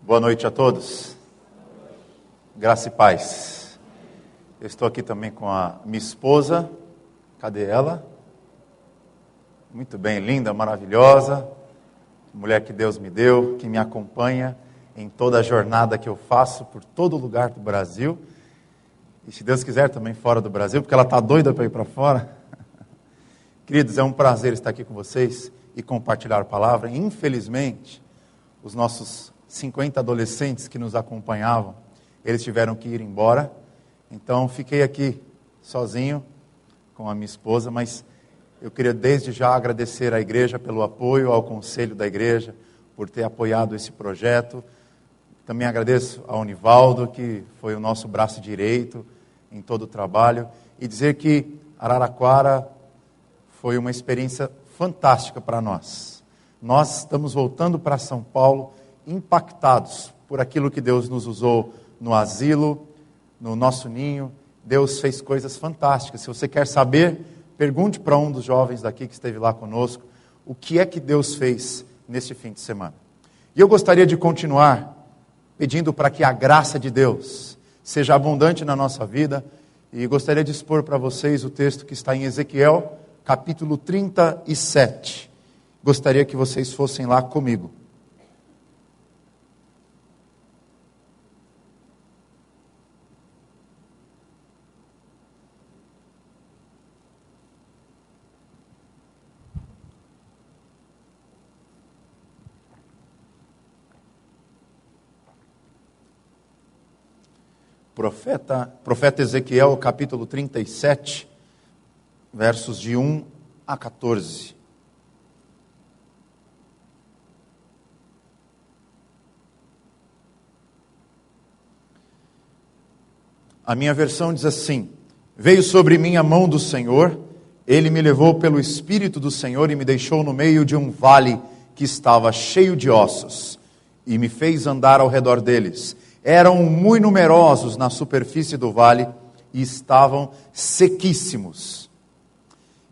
Boa noite a todos. Graça e paz. Eu estou aqui também com a minha esposa. Cadê ela? Muito bem, linda, maravilhosa. Mulher que Deus me deu, que me acompanha em toda a jornada que eu faço por todo lugar do Brasil. E se Deus quiser também fora do Brasil, porque ela está doida para ir para fora. Queridos, é um prazer estar aqui com vocês e compartilhar a palavra. Infelizmente, os nossos 50 adolescentes que nos acompanhavam, eles tiveram que ir embora. Então, fiquei aqui sozinho com a minha esposa, mas eu queria desde já agradecer à igreja pelo apoio, ao conselho da igreja, por ter apoiado esse projeto. Também agradeço ao Nivaldo, que foi o nosso braço direito em todo o trabalho. E dizer que Araraquara foi uma experiência fantástica para nós. Nós estamos voltando para São Paulo impactados por aquilo que Deus nos usou no asilo, no nosso ninho. Deus fez coisas fantásticas. Se você quer saber, pergunte para um dos jovens daqui que esteve lá conosco, o que é que Deus fez neste fim de semana. E eu gostaria de continuar pedindo para que a graça de Deus seja abundante na nossa vida, e gostaria de expor para vocês o texto que está em Ezequiel, capítulo 37. Gostaria que vocês fossem lá comigo. Profeta Ezequiel, capítulo 37, versos de 1 a 14. A minha versão diz assim: veio sobre mim a mão do Senhor, ele me levou pelo Espírito do Senhor e me deixou no meio de um vale que estava cheio de ossos, e me fez andar ao redor deles. Eram muito numerosos na superfície do vale e estavam sequíssimos.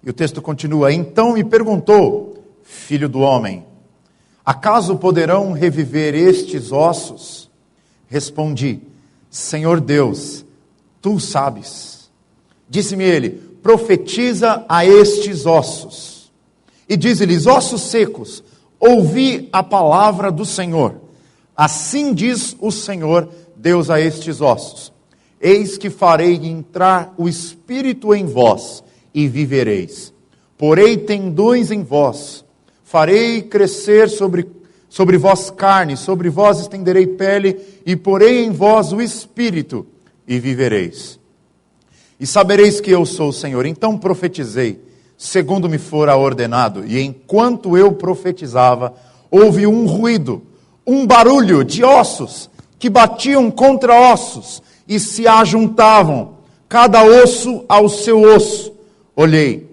E o texto continua: então me perguntou, filho do homem, acaso poderão reviver estes ossos? Respondi, Senhor Deus, tu sabes. Disse-me ele, profetiza a estes ossos. E diz-lhes, ossos secos, ouvi a palavra do Senhor. Assim diz o Senhor, Deus a estes ossos, eis que farei entrar o Espírito em vós, e vivereis. Porei tendões em vós, farei crescer sobre vós carne, sobre vós estenderei pele, e porei em vós o Espírito, e vivereis. E sabereis que eu sou o Senhor. Então profetizei, segundo me fora ordenado, e enquanto eu profetizava, houve um ruído, um barulho de ossos que batiam contra ossos e se ajuntavam, cada osso ao seu osso. Olhei,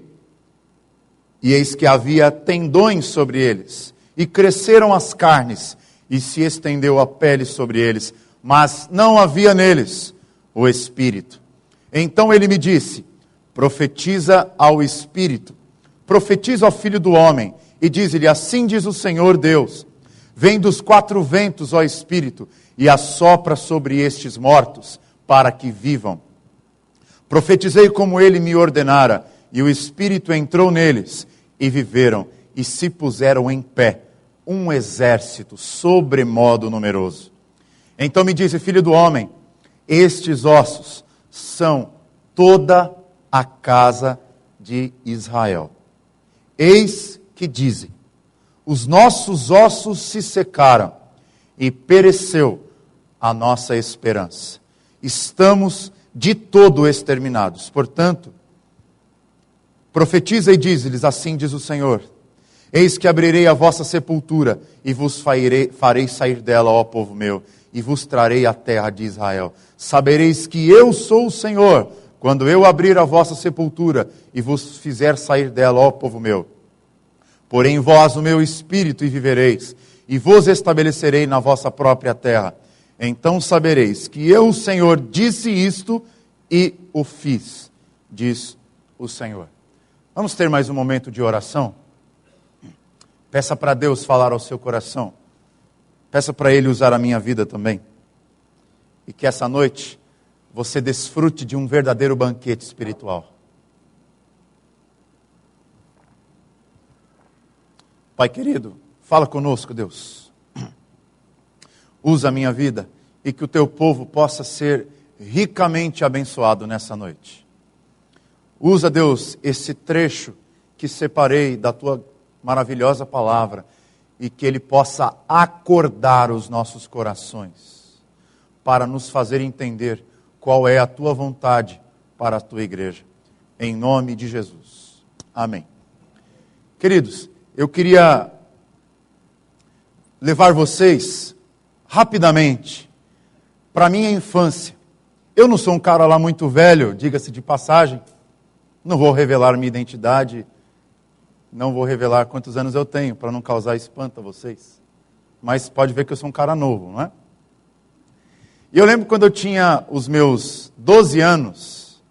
e eis que havia tendões sobre eles, e cresceram as carnes, e se estendeu a pele sobre eles, mas não havia neles o Espírito. Então ele me disse, profetiza ao Espírito, profetiza ao Filho do Homem, e diz-lhe, assim diz o Senhor Deus, vem dos quatro ventos, ó Espírito, e assopra sobre estes mortos, para que vivam. Profetizei como ele me ordenara, e o Espírito entrou neles, e viveram, e se puseram em pé, um exército sobremodo numeroso. Então me disse, filho do homem, estes ossos são toda a casa de Israel. Eis que dizem, os nossos ossos se secaram e pereceu a nossa esperança. Estamos de todo exterminados. Portanto, profetiza e diz-lhes, assim diz o Senhor, eis que abrirei a vossa sepultura e vos farei sair dela, ó povo meu, e vos trarei a terra de Israel. Sabereis que eu sou o Senhor, quando eu abrir a vossa sepultura e vos fizer sair dela, ó povo meu. Porém em vós o meu espírito e vivereis, e vos estabelecerei na vossa própria terra. Então sabereis que eu, o Senhor, disse isto e o fiz, diz o Senhor. Vamos ter mais um momento de oração? Peça para Deus falar ao seu coração. Peça para Ele usar a minha vida também. E que essa noite você desfrute de um verdadeiro banquete espiritual. Pai querido, fala conosco, Deus. Usa a minha vida e que o teu povo possa ser ricamente abençoado nessa noite. Usa, Deus, esse trecho que separei da tua maravilhosa palavra e que ele possa acordar os nossos corações para nos fazer entender qual é a tua vontade para a tua igreja. Em nome de Jesus. Amém. Queridos, eu queria levar vocês rapidamente para a minha infância. Eu não sou um cara lá muito velho, diga-se de passagem. Não vou revelar minha identidade. Não vou revelar quantos anos eu tenho, para não causar espanto a vocês. Mas pode ver que eu sou um cara novo, não é? E eu lembro quando eu tinha os meus 12 anos,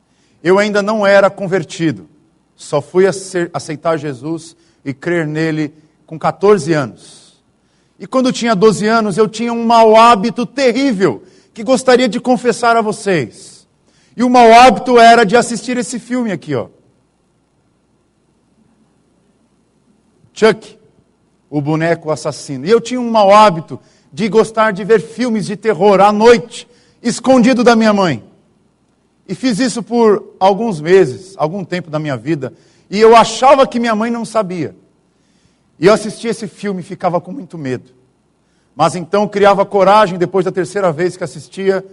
eu ainda não era convertido. Só fui aceitar Jesus e crer nele com 14 anos. E quando eu tinha 12 anos, eu tinha um mau hábito terrível, que gostaria de confessar a vocês. E o mau hábito era de assistir esse filme aqui, ó. Chuck, o boneco assassino. E eu tinha um mau hábito de gostar de ver filmes de terror à noite, escondido da minha mãe. E fiz isso por alguns meses, algum tempo da minha vida. E eu achava que minha mãe não sabia. E eu assistia esse filme e ficava com muito medo. Mas então criava coragem, depois da terceira vez que assistia,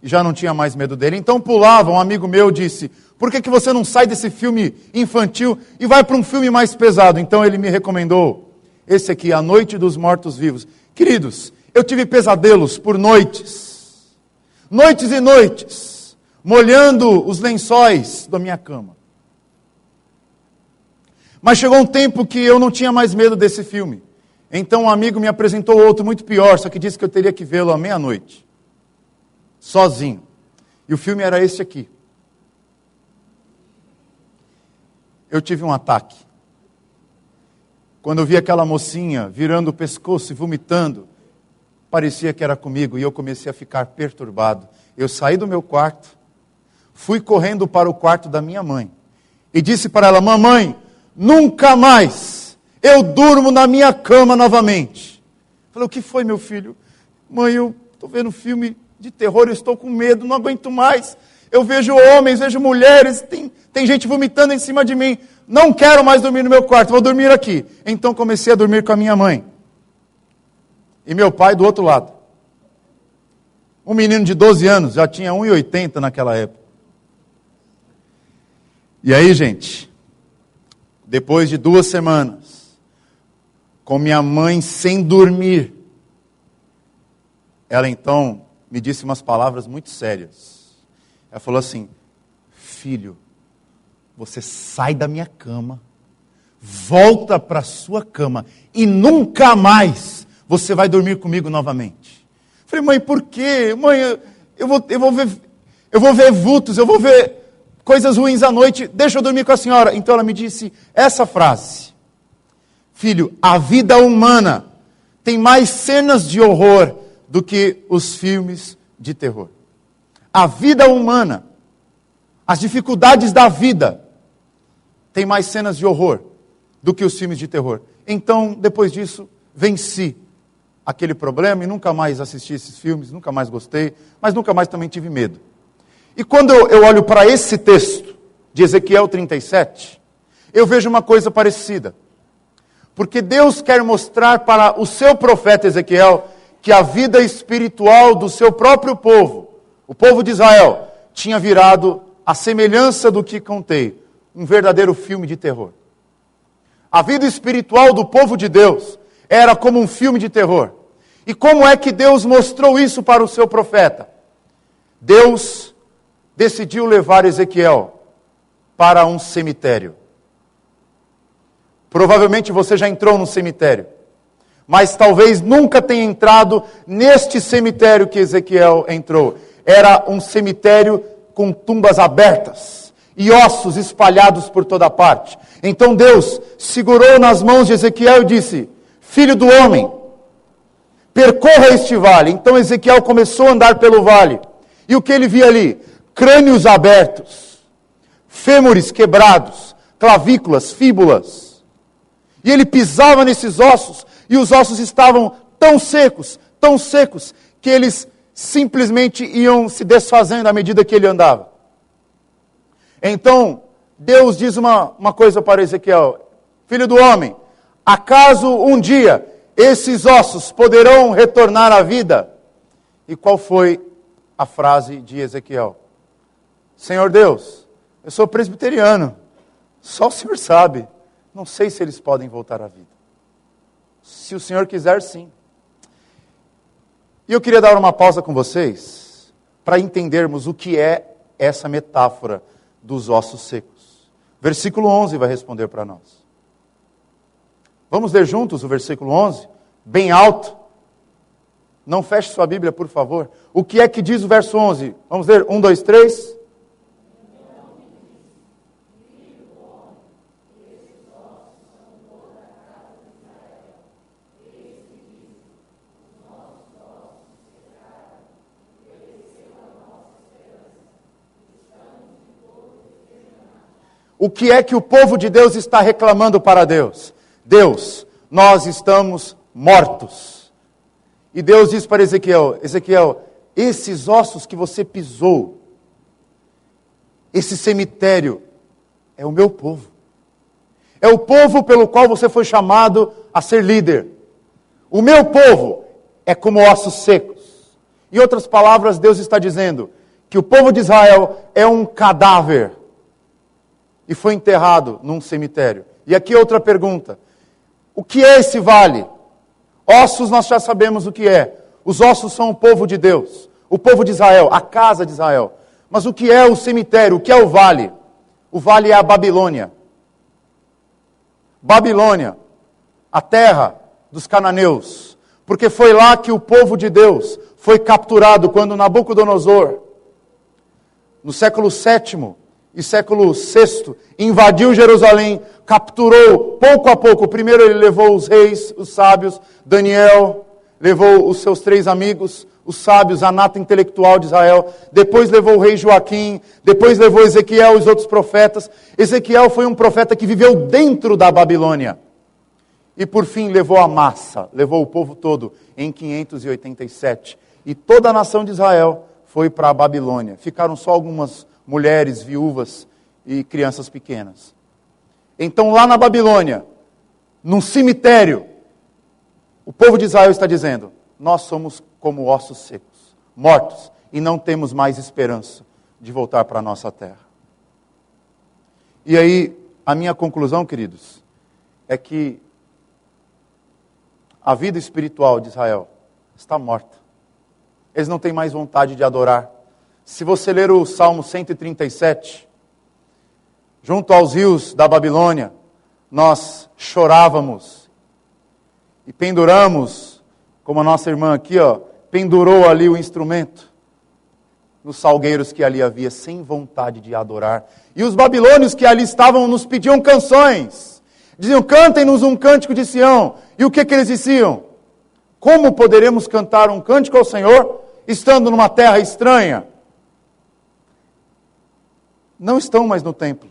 e já não tinha mais medo dele. Então pulava, um amigo meu disse, por que você não sai desse filme infantil e vai para um filme mais pesado? Então ele me recomendou esse aqui, A Noite dos Mortos-Vivos. Queridos, eu tive pesadelos por noites. Noites e noites, molhando os lençóis da minha cama. Mas chegou um tempo que eu não tinha mais medo desse filme. Então um amigo me apresentou outro muito pior, só que disse que eu teria que vê-lo à meia-noite. Sozinho. E o filme era esse aqui. Eu tive um ataque. Quando eu vi aquela mocinha virando o pescoço e vomitando, parecia que era comigo e eu comecei a ficar perturbado. Eu saí do meu quarto, fui correndo para o quarto da minha mãe e disse para ela, mamãe, nunca mais eu durmo na minha cama novamente. Falei, o que foi, meu filho? Mãe, eu estou vendo filme de terror, eu estou com medo, não aguento mais. Eu vejo homens, vejo mulheres, tem gente vomitando em cima de mim. Não quero mais dormir no meu quarto, vou dormir aqui. Então comecei a dormir com a minha mãe. E meu pai do outro lado. Um menino de 12 anos, já tinha 1,80 naquela época. E aí, gente, depois de 2 semanas, com minha mãe sem dormir, ela então me disse umas palavras muito sérias. Ela falou assim, filho, você sai da minha cama, volta para a sua cama e nunca mais você vai dormir comigo novamente. Falei, mãe, por quê? Mãe, eu vou ver vultos, eu vou ver coisas ruins à noite, deixa eu dormir com a senhora. Então ela me disse essa frase, filho, a vida humana tem mais cenas de horror do que os filmes de terror. A vida humana, as dificuldades da vida, tem mais cenas de horror do que os filmes de terror. Então, depois disso, venci aquele problema e nunca mais assisti esses filmes, nunca mais gostei, mas nunca mais também tive medo. E quando eu olho para esse texto de Ezequiel 37, eu vejo uma coisa parecida. Porque Deus quer mostrar para o seu profeta Ezequiel que a vida espiritual do seu próprio povo, o povo de Israel, tinha virado a semelhança do que contei, um verdadeiro filme de terror. A vida espiritual do povo de Deus era como um filme de terror. E como é que Deus mostrou isso para o seu profeta? Deus decidiu levar Ezequiel para um cemitério. Provavelmente você já entrou no cemitério, mas talvez nunca tenha entrado neste cemitério que Ezequiel entrou. Era um cemitério com tumbas abertas e ossos espalhados por toda parte. Então Deus segurou nas mãos de Ezequiel e disse, filho do homem, percorra este vale. Então Ezequiel começou a andar pelo vale. E o que ele via ali? Crânios abertos, fêmures quebrados, clavículas, fíbulas. E ele pisava nesses ossos, e os ossos estavam tão secos, que eles simplesmente iam se desfazendo à medida que ele andava. Então, Deus diz uma coisa para Ezequiel: filho do homem, acaso um dia esses ossos poderão retornar à vida? E qual foi a frase de Ezequiel? Senhor Deus, eu sou presbiteriano, só o Senhor sabe, não sei se eles podem voltar à vida. Se o Senhor quiser, sim. E eu queria dar uma pausa com vocês, para entendermos o que é essa metáfora dos ossos secos. Versículo 11 vai responder para nós. Vamos ler juntos o versículo 11? Bem alto. Não feche sua Bíblia, por favor. O que é que diz o verso 11? Vamos ler? 1, 2, 3. O que é que o povo de Deus está reclamando para Deus? Deus, nós estamos mortos. E Deus diz para Ezequiel: Ezequiel, esses ossos que você pisou, esse cemitério, é o meu povo. É o povo pelo qual você foi chamado a ser líder. O meu povo é como ossos secos. Em outras palavras, Deus está dizendo que o povo de Israel é um cadáver e foi enterrado num cemitério. E aqui outra pergunta: o que é esse vale? Ossos nós já sabemos o que é. Os ossos são o povo de Deus, o povo de Israel, a casa de Israel. Mas o que é o cemitério? O que é o vale? O vale é a Babilônia. Babilônia, a terra dos cananeus. Porque foi lá que o povo de Deus foi capturado quando Nabucodonosor, no século VII e século VI, invadiu Jerusalém, capturou pouco a pouco. Primeiro ele levou os reis, os sábios, Daniel, levou os seus 3 amigos, os sábios, a nata intelectual de Israel. Depois levou o rei Joaquim, depois levou Ezequiel e os outros profetas. Ezequiel foi um profeta que viveu dentro da Babilônia. E por fim levou a massa, levou o povo todo em 587. E toda a nação de Israel foi para a Babilônia. Ficaram só algumas mulheres, viúvas e crianças pequenas. Então lá na Babilônia, num cemitério, o povo de Israel está dizendo: nós somos como ossos secos, mortos, e não temos mais esperança de voltar para a nossa terra. E aí, a minha conclusão, queridos, é que a vida espiritual de Israel está morta. Eles não têm mais vontade de adorar. Se você ler o Salmo 137, junto aos rios da Babilônia, nós chorávamos e penduramos, como a nossa irmã aqui, pendurou ali o instrumento nos salgueiros que ali havia, sem vontade de adorar. E os babilônios que ali estavam nos pediam canções. Diziam: cantem-nos um cântico de Sião. E o que eles diziam? Como poderemos cantar um cântico ao Senhor estando numa terra estranha? Não estão mais no templo,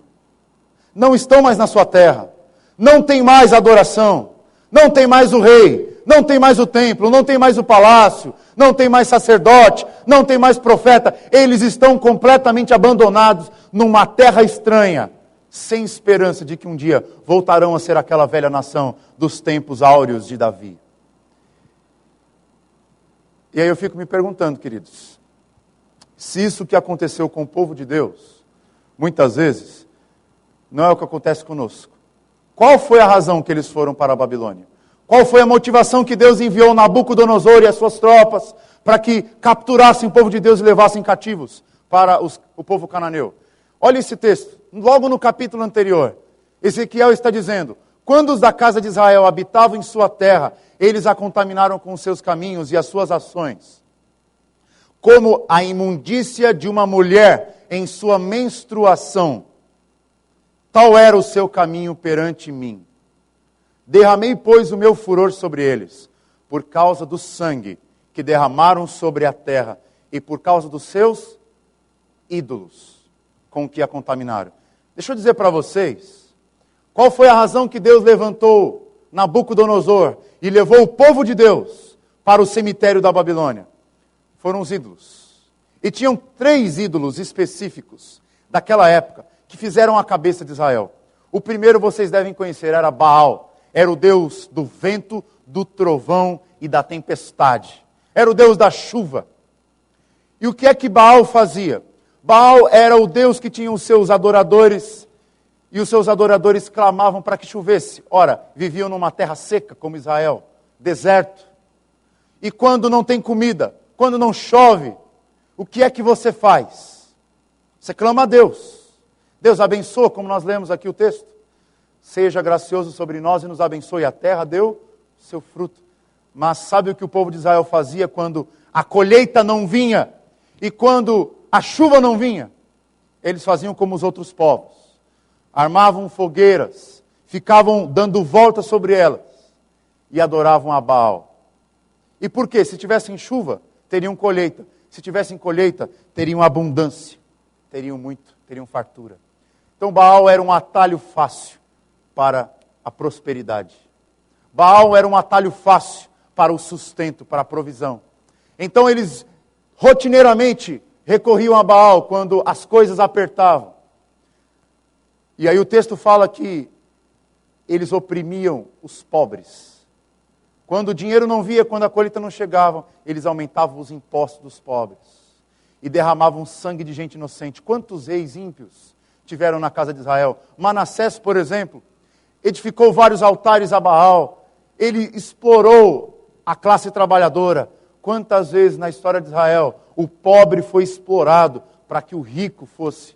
não estão mais na sua terra, não tem mais adoração, não tem mais o rei, não tem mais o templo, não tem mais o palácio, não tem mais sacerdote, não tem mais profeta. Eles estão completamente abandonados numa terra estranha, sem esperança de que um dia voltarão a ser aquela velha nação dos tempos áureos de Davi. E aí eu fico me perguntando, queridos, se isso que aconteceu com o povo de Deus, muitas vezes, não é o que acontece conosco. Qual foi a razão que eles foram para a Babilônia? Qual foi a motivação que Deus enviou Nabucodonosor e as suas tropas para que capturassem o povo de Deus e levassem cativos para o povo cananeu? Olha esse texto, logo no capítulo anterior. Ezequiel está dizendo: quando os da casa de Israel habitavam em sua terra, eles a contaminaram com os seus caminhos e as suas ações, como a imundícia de uma mulher em sua menstruação. Tal era o seu caminho perante mim. Derramei, pois, o meu furor sobre eles, por causa do sangue que derramaram sobre a terra e por causa dos seus ídolos com que a contaminaram. Deixa eu dizer para vocês, qual foi a razão que Deus levantou Nabucodonosor e levou o povo de Deus para o cemitério da Babilônia? Foram os ídolos. E tinham 3 ídolos específicos daquela época que fizeram a cabeça de Israel. O primeiro vocês devem conhecer, era Baal. Era o Deus do vento, do trovão e da tempestade. Era o Deus da chuva. E o que é que Baal fazia? Baal era o Deus que tinha os seus adoradores, e os seus adoradores clamavam para que chovesse. Ora, viviam numa terra seca como Israel, deserto. E quando não tem comida, quando não chove, o que é que você faz? Você clama a Deus. Deus abençoa, como nós lemos aqui o texto. Seja gracioso sobre nós e nos abençoe. A terra deu seu fruto. Mas sabe o que o povo de Israel fazia quando a colheita não vinha? E quando a chuva não vinha? Eles faziam como os outros povos. Armavam fogueiras, ficavam dando voltas sobre elas e adoravam a Baal. E por quê? Se tivessem chuva, teriam colheita. Se tivessem colheita, teriam abundância. Teriam muito, teriam fartura. Então Baal era um atalho fácil para a prosperidade. Baal era um atalho fácil para o sustento, para a provisão. Então eles rotineiramente recorriam a Baal quando as coisas apertavam. E aí o texto fala que eles oprimiam os pobres. Quando o dinheiro não via, quando a colheita não chegava, eles aumentavam os impostos dos pobres. E derramavam sangue de gente inocente. Quantos reis ímpios tiveram na casa de Israel? Manassés, por exemplo, edificou vários altares a Baal. Ele explorou a classe trabalhadora. Quantas vezes na história de Israel o pobre foi explorado para que o rico fosse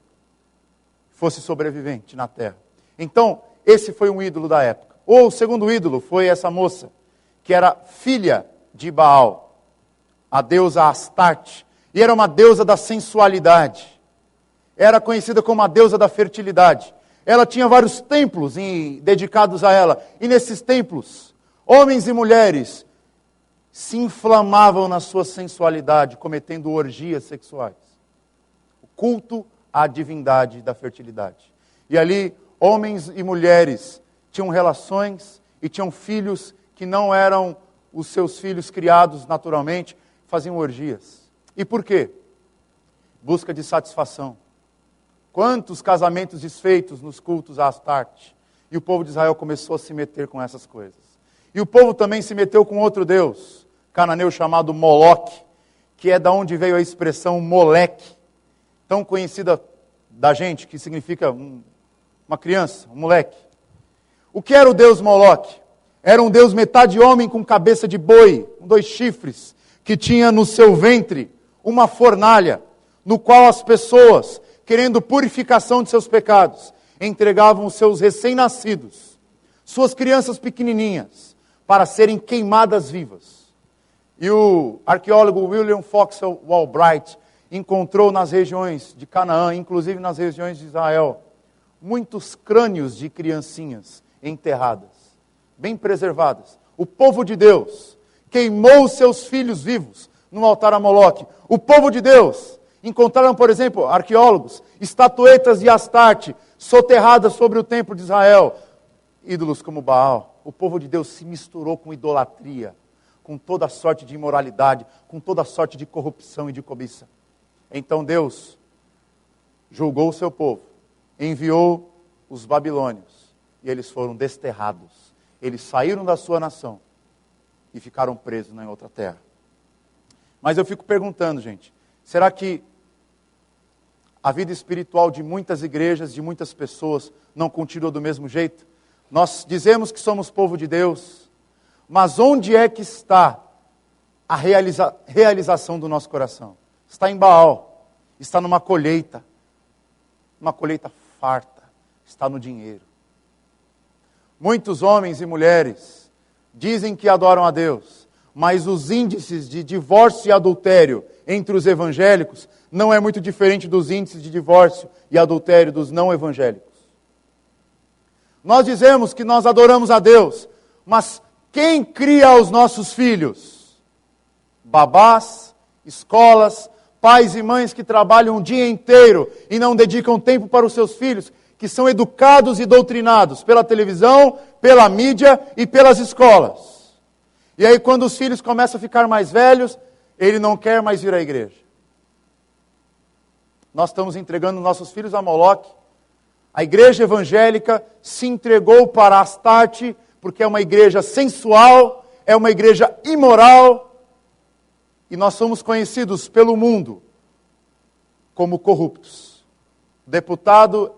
sobrevivente na terra? Então, esse foi um ídolo da época. Ou o segundo ídolo foi essa moça, que era filha de Baal, a deusa Astarte, e era uma deusa da sensualidade. Era conhecida como a deusa da fertilidade. Ela tinha vários templos dedicados a ela, e nesses templos, homens e mulheres se inflamavam na sua sensualidade, cometendo orgias sexuais. O culto à divindade da fertilidade. E ali, homens e mulheres tinham relações e tinham filhos que não eram os seus filhos criados naturalmente, faziam orgias. E por quê? Busca de satisfação. Quantos casamentos desfeitos nos cultos a Astarte. E o povo de Israel começou a se meter com essas coisas. E o povo também se meteu com outro deus, cananeu chamado Moloque, que é da onde veio a expressão moleque, tão conhecida da gente, que significa uma criança, um moleque. O que era o deus Moloque? Era um deus metade homem com cabeça de boi, com 2 chifres, que tinha no seu ventre uma fornalha, no qual as pessoas, querendo purificação de seus pecados, entregavam os seus recém-nascidos, suas crianças pequenininhas, para serem queimadas vivas. E o arqueólogo William Foxell Walbright encontrou nas regiões de Canaã, inclusive nas regiões de Israel, muitos crânios de criancinhas enterradas, bem preservadas. O povo de Deus queimou os seus filhos vivos no altar a Moloque. O povo de Deus encontraram, por exemplo, arqueólogos, estatuetas de Astarte soterradas sobre o templo de Israel. Ídolos como Baal. O povo de Deus se misturou com idolatria, com toda sorte de imoralidade, com toda sorte de corrupção e de cobiça. Então Deus julgou o seu povo, enviou os babilônios, e eles foram desterrados. Eles saíram da sua nação e ficaram presos em outra terra. Mas eu fico perguntando, gente, será que a vida espiritual de muitas igrejas, de muitas pessoas, não continua do mesmo jeito? Nós dizemos que somos povo de Deus, mas onde é que está a realização do nosso coração? Está em Baal, está numa colheita farta, está no dinheiro. Muitos homens e mulheres dizem que adoram a Deus, mas os índices de divórcio e adultério entre os evangélicos não é muito diferente dos índices de divórcio e adultério dos não evangélicos. Nós dizemos que nós adoramos a Deus, mas Quem cria os nossos filhos? Babás, escolas, pais e mães que trabalham um dia inteiro e não dedicam tempo para os seus filhos, que são educados e doutrinados pela televisão, pela mídia e pelas escolas. E aí quando os filhos começam a ficar mais velhos, ele não quer mais vir à igreja. Nós estamos entregando nossos filhos a Moloque. A igreja evangélica se entregou para Astarte, porque é uma igreja sensual, é uma igreja imoral, e nós somos conhecidos pelo mundo como corruptos. Deputado,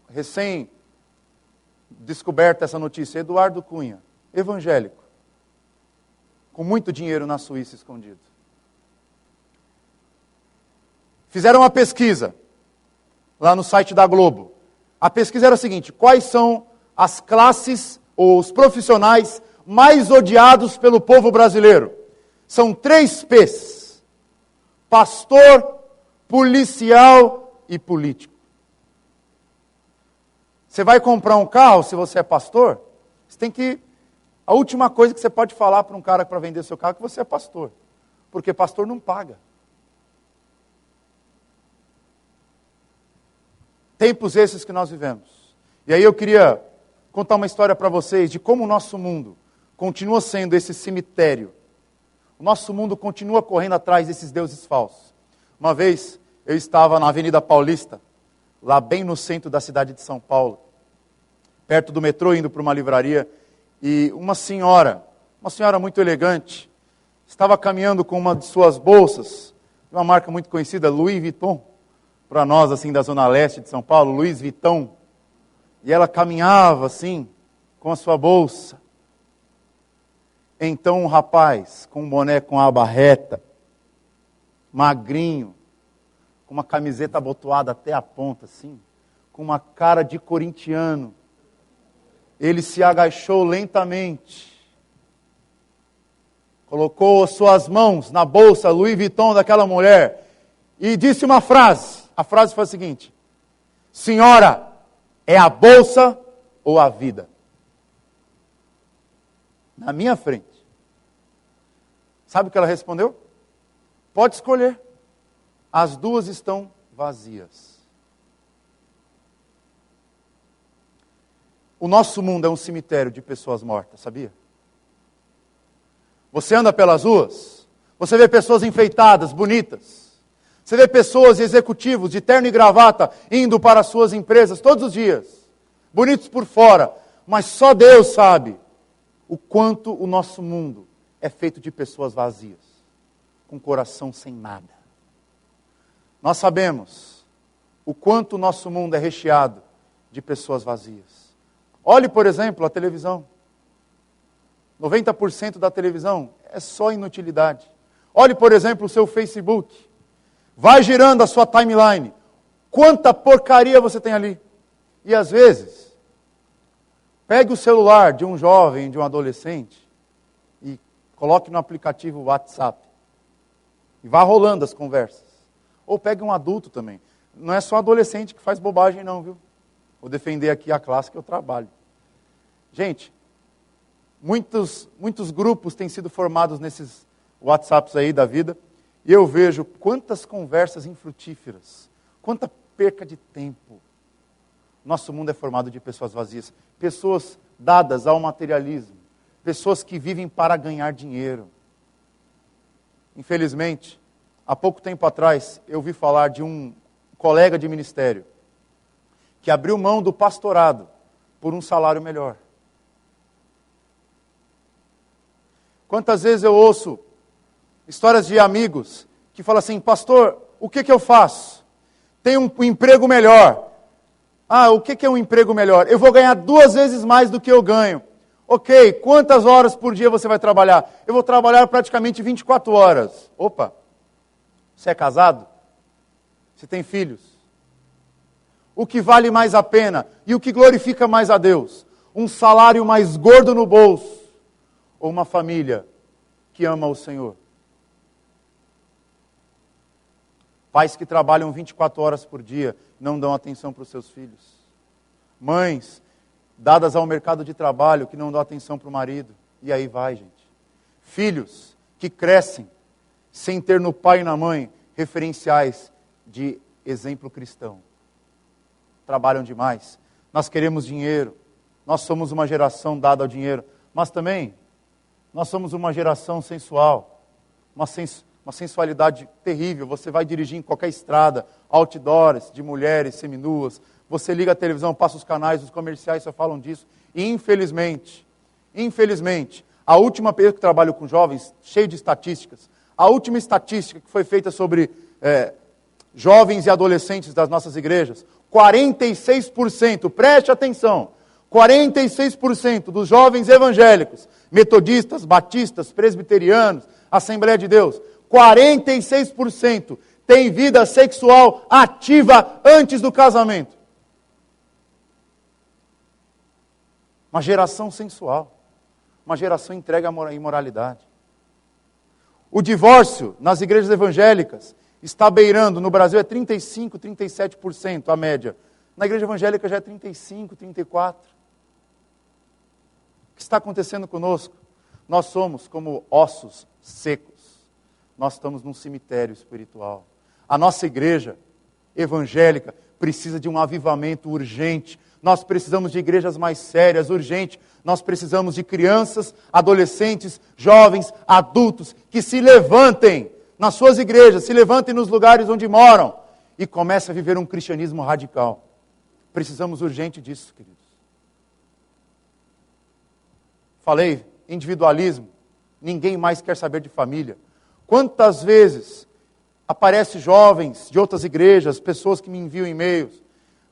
recém-descoberta essa notícia, Eduardo Cunha, evangélico, com muito dinheiro na Suíça escondido. Fizeram uma pesquisa lá no site da Globo. A pesquisa era a seguinte: quais são as classes ou os profissionais mais odiados pelo povo brasileiro? São 3 P's: pastor, policial e político. Você vai comprar um carro, se você é pastor, você tem que... A última coisa que você pode falar para um cara para vender seu carro é que você é pastor. Porque pastor não paga. Tempos esses que nós vivemos. E aí eu queria contar uma história para vocês de como o nosso mundo continua sendo esse cemitério. O nosso mundo continua correndo atrás desses deuses falsos. Uma vez eu estava na Avenida Paulista, lá bem no centro da cidade de São Paulo, perto do metrô, indo para uma livraria, e uma senhora muito elegante, estava caminhando com uma de suas bolsas, uma marca muito conhecida, Louis Vuitton, para nós assim da zona leste de São Paulo, Louis Vuitton, e ela caminhava assim, com a sua bolsa. Então um rapaz, com um boné com aba reta, magrinho, com uma camiseta abotoada até a ponta assim, com uma cara de corintiano, ele se agachou lentamente, colocou as suas mãos na bolsa Louis Vuitton daquela mulher e disse uma frase. A frase foi a seguinte: senhora, é a bolsa ou a vida? Na minha frente. Sabe o que ela respondeu? Pode escolher. As duas estão vazias. O nosso mundo é um cemitério de pessoas mortas, sabia? Você anda pelas ruas, você vê pessoas enfeitadas, bonitas. Você vê pessoas, executivos, de terno e gravata, indo para as suas empresas todos os dias. Bonitos por fora, mas só Deus sabe o quanto o nosso mundo é feito de pessoas vazias, com coração sem nada. Nós sabemos o quanto o nosso mundo é recheado de pessoas vazias. Olhe, por exemplo, a televisão. 90% da televisão é só inutilidade. Olhe, por exemplo, o seu Facebook. Vai girando a sua timeline. Quanta porcaria você tem ali. E às vezes, pegue o celular de um jovem, de um adolescente, e coloque no aplicativo WhatsApp. E vá rolando as conversas. Ou pegue um adulto também. Não é só adolescente que faz bobagem não, viu? Vou defender aqui a classe que eu trabalho. Gente, muitos grupos têm sido formados nesses WhatsApps aí da vida, e eu vejo quantas conversas infrutíferas, quanta perca de tempo. Nosso mundo é formado de pessoas vazias, pessoas dadas ao materialismo, pessoas que vivem para ganhar dinheiro. Infelizmente, há pouco tempo atrás, eu ouvi falar de um colega de ministério que abriu mão do pastorado por um salário melhor. Quantas vezes eu ouço histórias de amigos que falam assim: pastor, o que eu faço? Tenho um emprego melhor. Ah, o que é um emprego melhor? Eu vou ganhar 2 vezes mais do que eu ganho. Ok, quantas horas por dia você vai trabalhar? Eu vou trabalhar praticamente 24 horas. Opa, você é casado? Você tem filhos? O que vale mais a pena e o que glorifica mais a Deus? Um salário mais gordo no bolso ou uma família que ama o Senhor? Pais que trabalham 24 horas por dia não dão atenção para os seus filhos. Mães dadas ao mercado de trabalho, que não dão atenção para o marido. E aí vai, gente. Filhos que crescem sem ter no pai e na mãe referenciais de exemplo cristão. Trabalham demais. Nós queremos dinheiro. Nós somos uma geração dada ao dinheiro. Mas também, nós somos uma geração sensual. Uma sensualidade terrível. Você vai dirigir em qualquer estrada, outdoors de mulheres seminuas. Você liga a televisão, passa os canais, os comerciais só falam disso. E infelizmente, a última vez que trabalho com jovens, cheio de estatísticas, a última estatística que foi feita sobre jovens e adolescentes das nossas igrejas, 46%, preste atenção, 46% dos jovens evangélicos, metodistas, batistas, presbiterianos, Assembleia de Deus, 46% têm vida sexual ativa antes do casamento. Uma geração sensual. Uma geração entregue à imoralidade. O divórcio nas igrejas evangélicas está beirando, no Brasil é 35%, 37% a média. Na igreja evangélica já é 35%, 34%. O que está acontecendo conosco? Nós somos como ossos secos. Nós estamos num cemitério espiritual. A nossa igreja evangélica precisa de um avivamento urgente. Nós precisamos de igrejas mais sérias, urgentes. Nós precisamos de crianças, adolescentes, jovens, adultos, que se levantem nas suas igrejas, se levantem nos lugares onde moram e comecem a viver um cristianismo radical. Precisamos urgente disso, queridos. Falei, individualismo. Ninguém mais quer saber de família. Quantas vezes aparecem jovens de outras igrejas, pessoas que me enviam e-mails,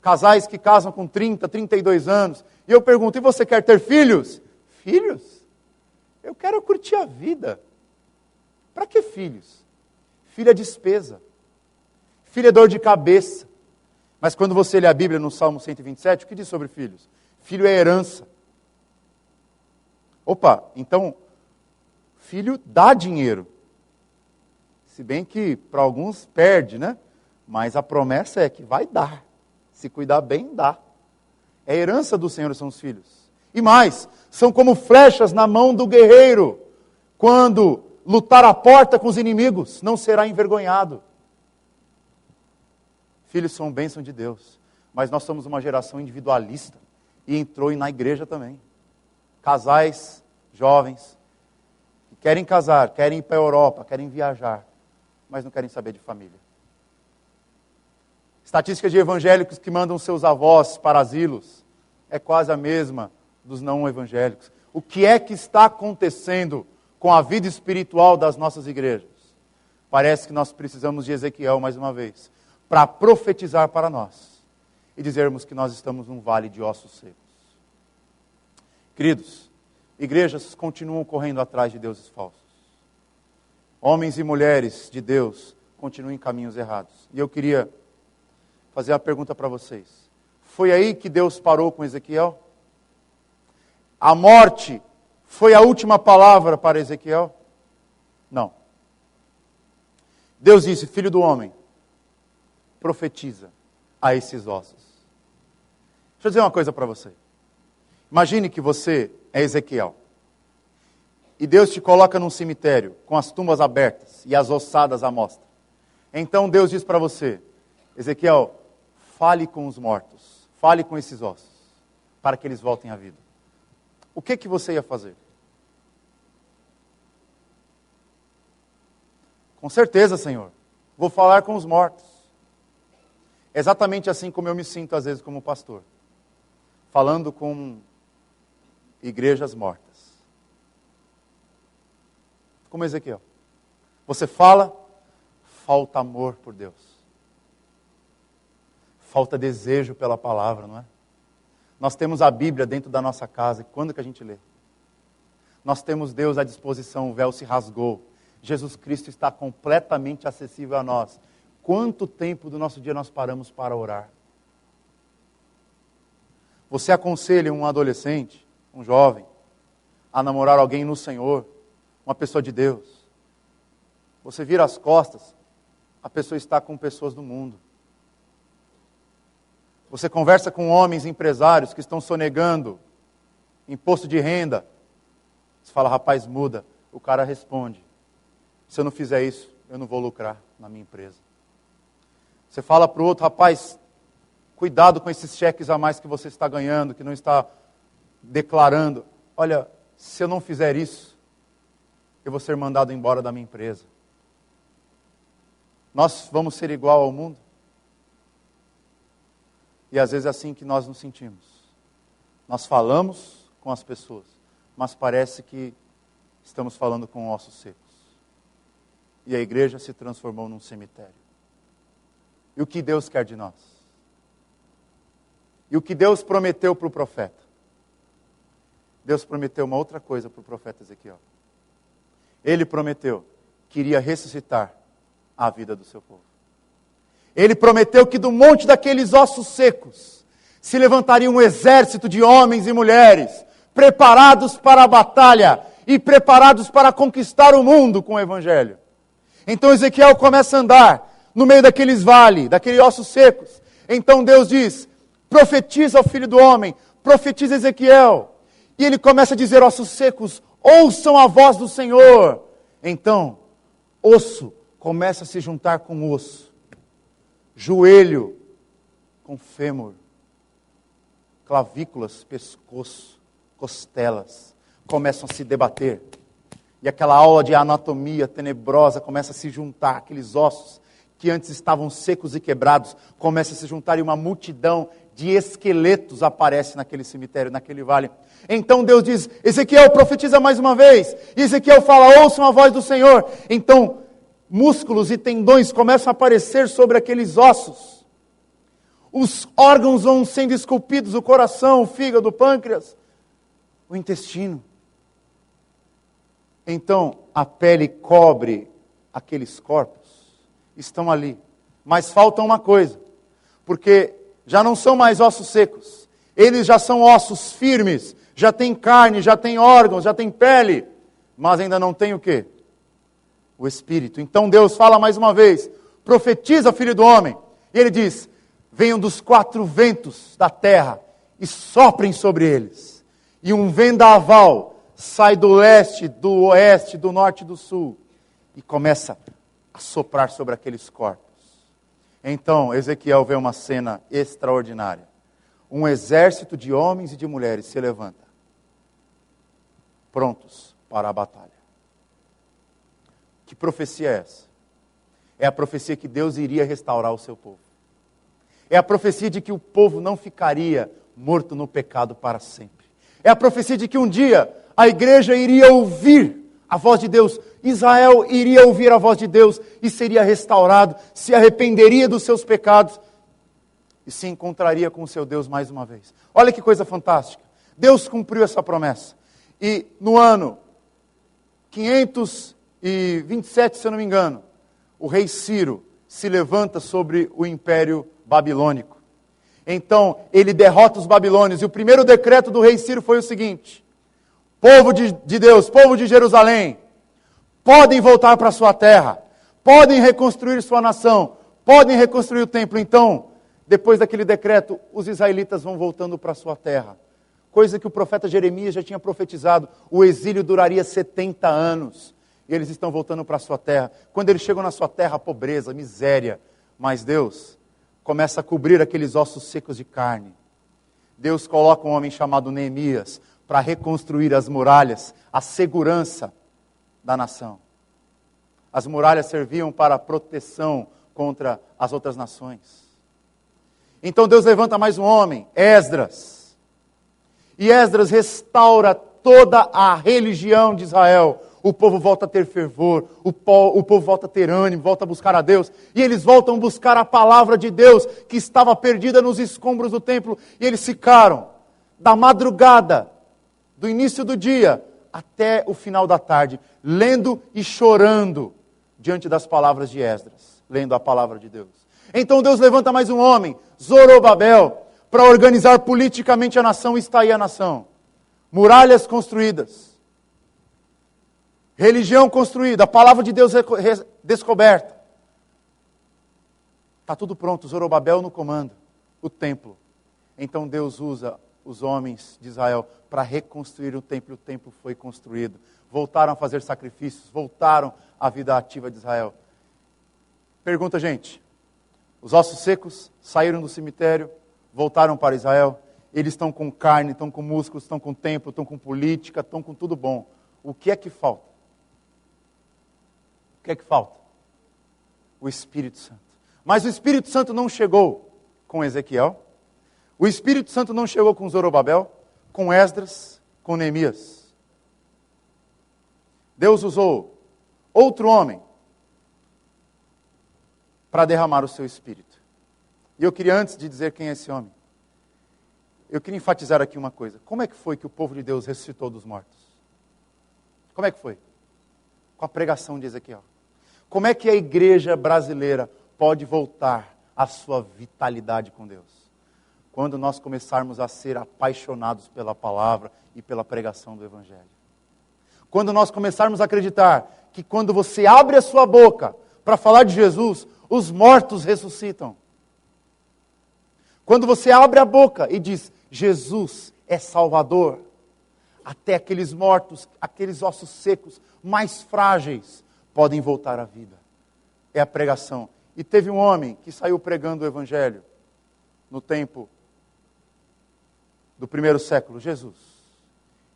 casais que casam com 30, 32 anos, e eu pergunto, e você quer ter filhos? Filhos? Eu quero curtir a vida. Para que filhos? Filho é despesa. Filho é dor de cabeça. Mas quando você lê a Bíblia no Salmo 127, o que diz sobre filhos? Filho é herança. Opa, então, filho dá dinheiro. Se bem que para alguns perde, né? Mas a promessa é que vai dar. Se cuidar bem, dá. É herança do Senhor são os filhos. E mais, são como flechas na mão do guerreiro. Quando lutar à porta com os inimigos, não será envergonhado. Filhos são bênção de Deus. Mas nós somos uma geração individualista. E entrou na igreja também. Casais, jovens, que querem casar, querem ir para a Europa, querem viajar, mas não querem saber de família. Estatística de evangélicos que mandam seus avós para asilos é quase a mesma dos não evangélicos. O que é que está acontecendo com a vida espiritual das nossas igrejas? Parece que nós precisamos de Ezequiel mais uma vez, para profetizar para nós e dizermos que nós estamos num vale de ossos secos. Queridos, igrejas continuam correndo atrás de deuses falsos. Homens e mulheres de Deus continuam em caminhos errados. E eu queria fazer uma pergunta para vocês. Foi aí que Deus parou com Ezequiel? A morte foi a última palavra para Ezequiel? Não. Deus disse, filho do homem, profetiza a esses ossos. Deixa eu dizer uma coisa para você. Imagine que você é Ezequiel. E Deus te coloca num cemitério, com as tumbas abertas e as ossadas à mostra. Então Deus diz para você, Ezequiel, fale com os mortos, fale com esses ossos, para que eles voltem à vida. O que você ia fazer? Com certeza, Senhor, vou falar com os mortos. Exatamente assim como eu me sinto às vezes como pastor, falando com igrejas mortas. Como Ezequiel. Você fala, falta amor por Deus. Falta desejo pela palavra, não é? Nós temos a Bíblia dentro da nossa casa, e quando que a gente lê? Nós temos Deus à disposição, o véu se rasgou. Jesus Cristo está completamente acessível a nós. Quanto tempo do nosso dia nós paramos para orar? Você aconselha um adolescente, um jovem, a namorar alguém no Senhor, uma pessoa de Deus. Você vira as costas, a pessoa está com pessoas do mundo. Você conversa com homens empresários que estão sonegando imposto de renda. Você fala, rapaz, muda. O cara responde, se eu não fizer isso, eu não vou lucrar na minha empresa. Você fala para o outro, rapaz, cuidado com esses cheques a mais que você está ganhando, que não está declarando. Olha, se eu não fizer isso, eu vou ser mandado embora da minha empresa. Nós vamos ser igual ao mundo? E às vezes é assim que nós nos sentimos. Nós falamos com as pessoas, mas parece que estamos falando com ossos secos. E a igreja se transformou num cemitério. E o que Deus quer de nós? E o que Deus prometeu para o profeta? Deus prometeu uma outra coisa para o profeta Ezequiel. Ele prometeu que iria ressuscitar a vida do seu povo. Ele prometeu que do monte daqueles ossos secos se levantaria um exército de homens e mulheres preparados para a batalha e preparados para conquistar o mundo com o Evangelho. Então Ezequiel começa a andar no meio daqueles vales, daqueles ossos secos. Então Deus diz, profetiza ao filho do homem, profetiza Ezequiel. E ele começa a dizer, ossos secos, ouçam a voz do Senhor. Então, osso começa a se juntar com osso. Joelho com fêmur. Clavículas, pescoço, costelas começam a se debater. E aquela aula de anatomia tenebrosa começa a se juntar, aqueles ossos que antes estavam secos e quebrados, começa a se juntar e uma multidão de esqueletos aparece naquele cemitério, naquele vale. Então Deus diz, Ezequiel profetiza mais uma vez. E Ezequiel fala, ouçam a voz do Senhor. Então, músculos e tendões começam a aparecer sobre aqueles ossos. Os órgãos vão sendo esculpidos, o coração, o fígado, o pâncreas, o intestino. Então, a pele cobre aqueles corpos, estão ali. Mas falta uma coisa, porque já não são mais ossos secos, eles já são ossos firmes, já tem carne, já tem órgãos, já tem pele, mas ainda não tem o quê? O Espírito. Então Deus fala mais uma vez, profetiza, filho do homem, e ele diz, venham dos 4 ventos da terra e soprem sobre eles, e um vendaval sai do leste, do oeste, do norte e do sul, e começa a soprar sobre aqueles corpos. Então, Ezequiel vê uma cena extraordinária. Um exército de homens e de mulheres se levanta, prontos para a batalha. Que profecia é essa? É a profecia que Deus iria restaurar o seu povo. É a profecia de que o povo não ficaria morto no pecado para sempre. É a profecia de que um dia a igreja iria ouvir a voz de Deus. Israel iria ouvir a voz de Deus e seria restaurado, se arrependeria dos seus pecados e se encontraria com o seu Deus mais uma vez. Olha que coisa fantástica. Deus cumpriu essa promessa. E no ano 527, se eu não me engano, o rei Ciro se levanta sobre o império babilônico. Então, ele derrota os babilônios. E o primeiro decreto do rei Ciro foi o seguinte: povo de Deus, povo de Jerusalém, podem voltar para a sua terra, podem reconstruir sua nação, podem reconstruir o templo. Então, depois daquele decreto, os israelitas vão voltando para a sua terra. Coisa que o profeta Jeremias já tinha profetizado. O exílio duraria 70 anos. E eles estão voltando para a sua terra. Quando eles chegam na sua terra, pobreza, miséria. Mas Deus começa a cobrir aqueles ossos secos de carne. Deus coloca um homem chamado Neemias para reconstruir as muralhas, a segurança da nação. As muralhas serviam para proteção contra as outras nações. Então Deus levanta mais um homem, Esdras. E Esdras restaura toda a religião de Israel. O povo volta a ter fervor, o povo volta a ter ânimo, volta a buscar a Deus. E eles voltam a buscar a palavra de Deus, que estava perdida nos escombros do templo. E eles ficaram da madrugada, do início do dia, até o final da tarde, lendo e chorando diante das palavras de Esdras, lendo a palavra de Deus. Então Deus levanta mais um homem, Zorobabel, para organizar politicamente a nação, e está aí a nação. Muralhas construídas. Religião construída, a palavra de Deus descoberta. Está tudo pronto, Zorobabel no comando. O templo Então Deus usa os homens de Israel para reconstruir o templo, e o templo foi construído. Voltaram a fazer sacrifícios, voltaram à vida ativa de Israel. Pergunta, gente, os ossos secos saíram do cemitério, voltaram para Israel, eles estão com carne, estão com músculos, estão com templo, estão com política, estão com tudo bom. O que é que falta? O que é que falta? O Espírito Santo. Mas o Espírito Santo não chegou com Ezequiel, o Espírito Santo não chegou com Zorobabel, com Esdras, com Neemias. Deus usou outro homem para derramar o seu Espírito. E eu queria, antes de dizer quem é esse homem, eu queria enfatizar aqui uma coisa. Como é que foi que o povo de Deus ressuscitou dos mortos? Como é que foi? Com a pregação de Ezequiel. Como é que a igreja brasileira pode voltar à sua vitalidade com Deus? Quando nós começarmos a ser apaixonados pela palavra e pela pregação do Evangelho. Quando nós começarmos a acreditar que quando você abre a sua boca para falar de Jesus, os mortos ressuscitam. Quando você abre a boca e diz, Jesus é Salvador, até aqueles mortos, aqueles ossos secos, mais frágeis, podem voltar à vida. É a pregação. E teve um homem que saiu pregando o Evangelho no tempo do primeiro século, Jesus.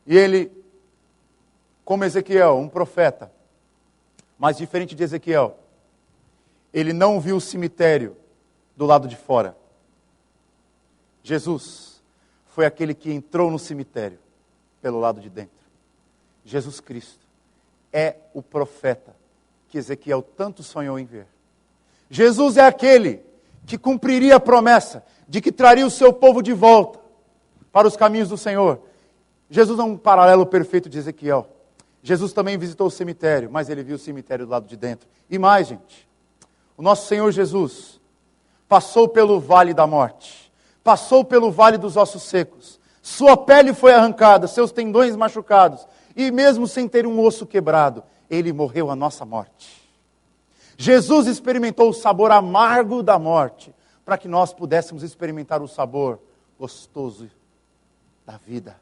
E ele, como Ezequiel, um profeta, mas diferente de Ezequiel, ele não viu o cemitério do lado de fora. Jesus foi aquele que entrou no cemitério pelo lado de dentro. Jesus Cristo é o profeta que Ezequiel tanto sonhou em ver. Jesus é aquele que cumpriria a promessa de que traria o seu povo de volta para os caminhos do Senhor. Jesus é um paralelo perfeito de Ezequiel. Jesus também visitou o cemitério, mas ele viu o cemitério do lado de dentro. E mais, gente, o nosso Senhor Jesus passou pelo vale da morte, passou pelo vale dos ossos secos, sua pele foi arrancada, seus tendões machucados, e mesmo sem ter um osso quebrado, ele morreu a nossa morte. Jesus experimentou o sabor amargo da morte, para que nós pudéssemos experimentar o sabor gostoso da vida.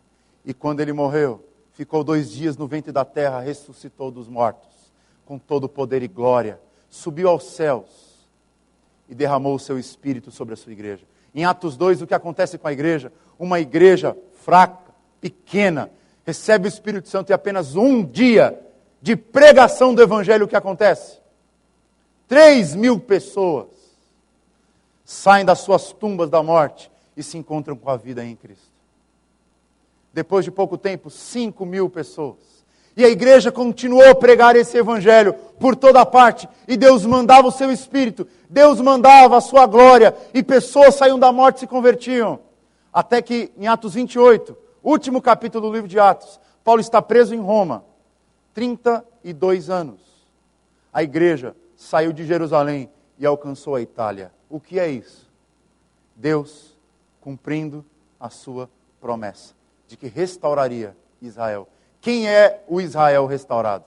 E quando ele morreu, ficou 2 dias no ventre da terra, ressuscitou dos mortos, com todo o poder e glória, subiu aos céus e derramou o seu Espírito sobre a sua igreja. Em Atos 2, o que acontece com a igreja? Uma igreja fraca, pequena, recebe o Espírito Santo e apenas um dia de pregação do Evangelho, o que acontece? 3.000 pessoas saem das suas tumbas da morte e se encontram com a vida em Cristo. Depois de pouco tempo, 5.000 pessoas. E a igreja continuou a pregar esse Evangelho por toda parte. E Deus mandava o seu Espírito, Deus mandava a sua glória, e pessoas saíam da morte e se convertiam. Até que em Atos 28, último capítulo do livro de Atos, Paulo está preso em Roma, 32 anos. A igreja saiu de Jerusalém e alcançou a Itália. O que é isso? Deus cumprindo a sua promessa de que restauraria Israel. Quem é o Israel restaurado?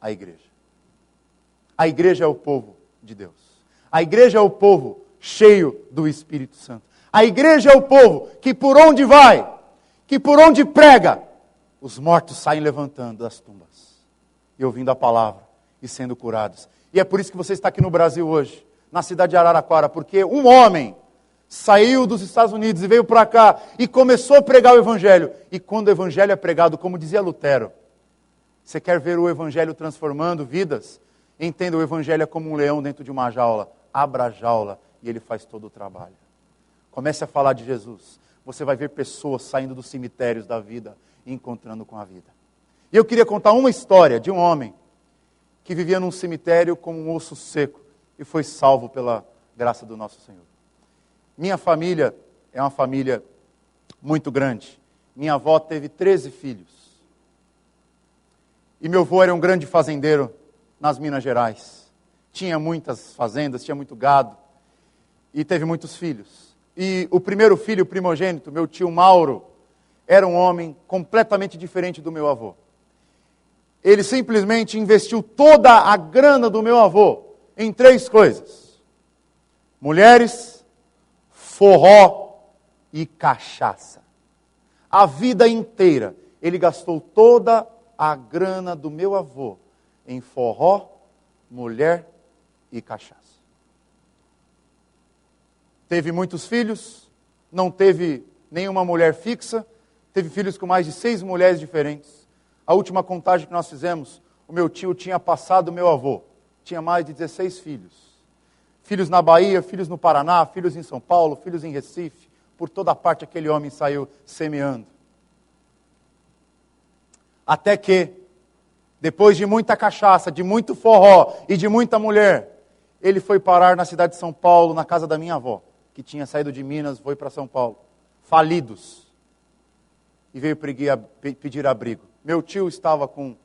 A igreja. A igreja é o povo de Deus. A igreja é o povo cheio do Espírito Santo. A igreja é o povo que por onde vai, que por onde prega, os mortos saem levantando das tumbas e ouvindo a palavra e sendo curados. E é por isso que você está aqui no Brasil hoje, na cidade de Araraquara, porque um homem saiu dos Estados Unidos e veio para cá e começou a pregar o Evangelho. E quando o Evangelho é pregado, como dizia Lutero, você quer ver o Evangelho transformando vidas? Entenda, o Evangelho é como um leão dentro de uma jaula. Abra a jaula e ele faz todo o trabalho. Comece a falar de Jesus. Você vai ver pessoas saindo dos cemitérios da vida e encontrando com a vida. E eu queria contar uma história de um homem que vivia num cemitério como um osso seco e foi salvo pela graça do nosso Senhor. Minha família é uma família muito grande. Minha avó teve 13 filhos. E meu avô era um grande fazendeiro nas Minas Gerais. Tinha muitas fazendas, tinha muito gado. E teve muitos filhos. E o primeiro filho, o primogênito, meu tio Mauro, era um homem completamente diferente do meu avô. Ele simplesmente investiu toda a grana do meu avô em 3 coisas: mulheres, forró e cachaça. A vida inteira, ele gastou toda a grana do meu avô em forró, mulher e cachaça. Teve muitos filhos, não teve nenhuma mulher fixa, teve filhos com mais de 6 mulheres diferentes. A última contagem que nós fizemos, o meu tio tinha passado o meu avô, tinha mais de 16 filhos. Filhos na Bahia, filhos no Paraná, filhos em São Paulo, filhos em Recife, por toda parte aquele homem saiu semeando. Até que, depois de muita cachaça, de muito forró e de muita mulher, ele foi parar na cidade de São Paulo, na casa da minha avó, que tinha saído de Minas, foi para São Paulo, falidos, e veio pedir abrigo. Meu tio estava com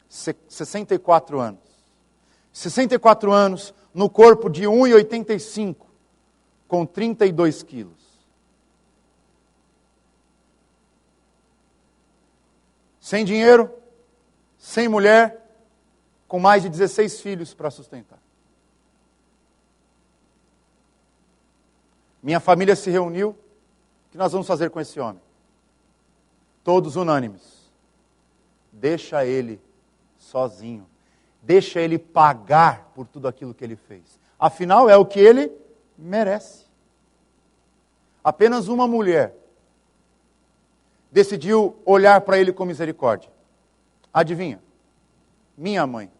64 anos. 64 anos, no corpo de 1,85, com 32 quilos. Sem dinheiro, sem mulher, com mais de 16 filhos para sustentar. Minha família se reuniu, o que nós vamos fazer com esse homem? Todos unânimes. Deixa ele sozinho. Deixa ele pagar por tudo aquilo que ele fez. Afinal, é o que ele merece. Apenas uma mulher decidiu olhar para ele com misericórdia. Adivinha? Minha mãe.